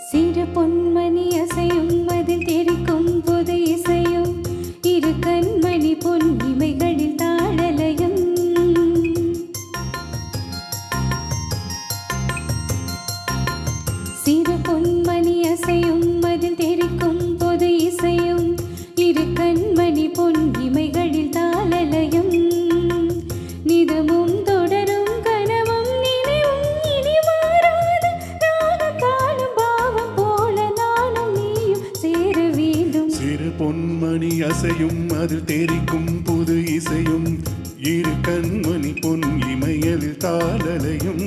சிறு பொன்மணி அசையும் அதில் தெரிக்கும் பொது இசையும் இரு கண்மணி பொன் இமைகளில் தாளலயம் சிறு பொன்மணி அசையும் அதில் தெரிக்கும் பொது இசையும் இரு கண்மணி பொன் இமைகளில் தாளலயம் நிதமும் தொடரும் கனவும் நினைவும் இனி மாறாத ராகம் தாளம் பாவம் போல நானும் நீயும் சேர வேண்டும் சிறு பொன்மணி அசையும் அதில் தெரிக்கும் புது இசையும் இரு கண்மணி பொன் இமையலில் தாளலயம்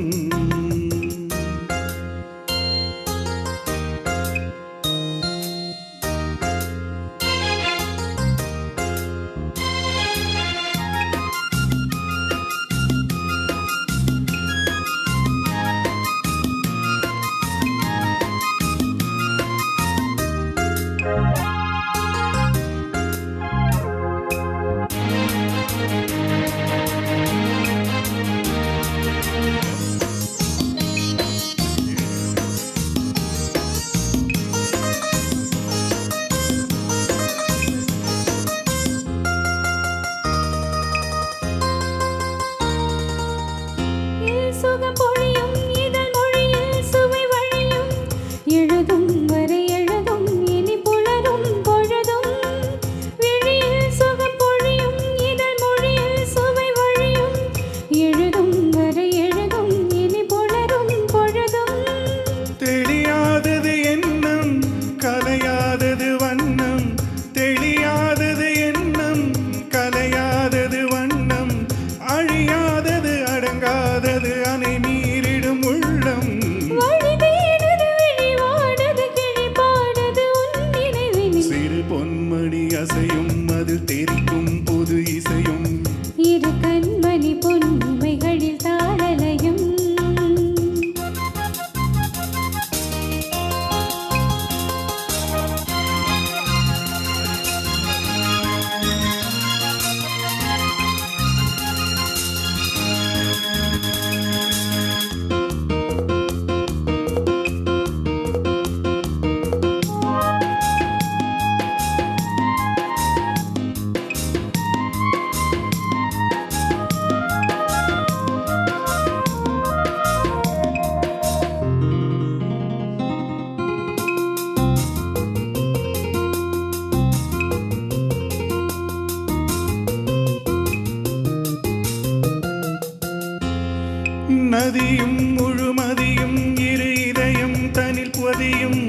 சுகம் பொழியும் இதழ் மொழியில் சுவை வழியும் எழுதும் வரை எழுதும் இனி புலரும் பொழுதும் விழியில் சுகம் பொழியும் இதழ் மொழியில் சுவை வழியும் எழுதும் வரை எழுதும் இனி புலரும் பொழுதும் தெரியாதது எண்ணம் கலையாதது வண்ணம் தெளியாதது எண்ணம் கலையாதது வண்ணம் அழியாதது அடங்காதது அணை நீரிடும் உள்ளம் வழி தேடுது விழிவாடுது கிழிபாடுது உன் நினைவினி சிறு பொன்மணி அசையும் அதில் தெரிக்கும் புது இசையும் இரு கண்மணி பொன் இமைகளில் தாளலயம் நதியும் முழுமதியும் இரு இதயம் தனில் பதியும்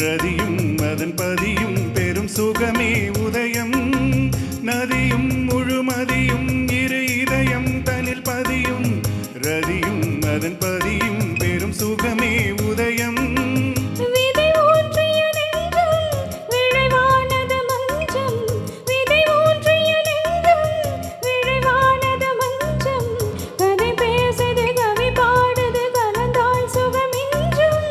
ரதியும் அதன் பதியும் பெரும் சுகமே உதயம் நதியும் முழுமதியும் இரு இதயம் தனில் பதியும் ரதியும் அதன் பதியும் பெரும் சுகமே உதயம் விதை ஊன்றிய நெஞ்சம் விழைவானது மஞ்சம் விதை ஊன்றிய நெஞ்சம் விழைவானது மஞ்சம் கதை பேசுது கவி பாடுது கலந்தால் சுகமின்றும்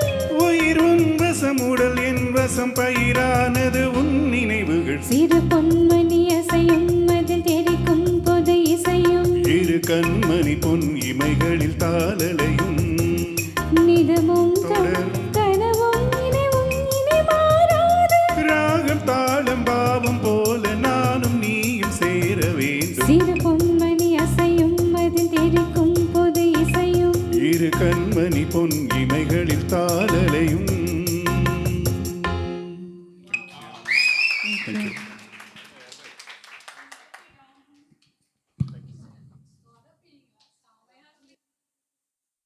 உயிர் உன் வசம் உடல் என் வசம் பயிரானது உன் நினைவுகள் சிறு பொன்மணி அசையும் அதில் தெரிக்கும் பொது இசையும் இரு கண்மணி பொன் இமைகளில் தாளலை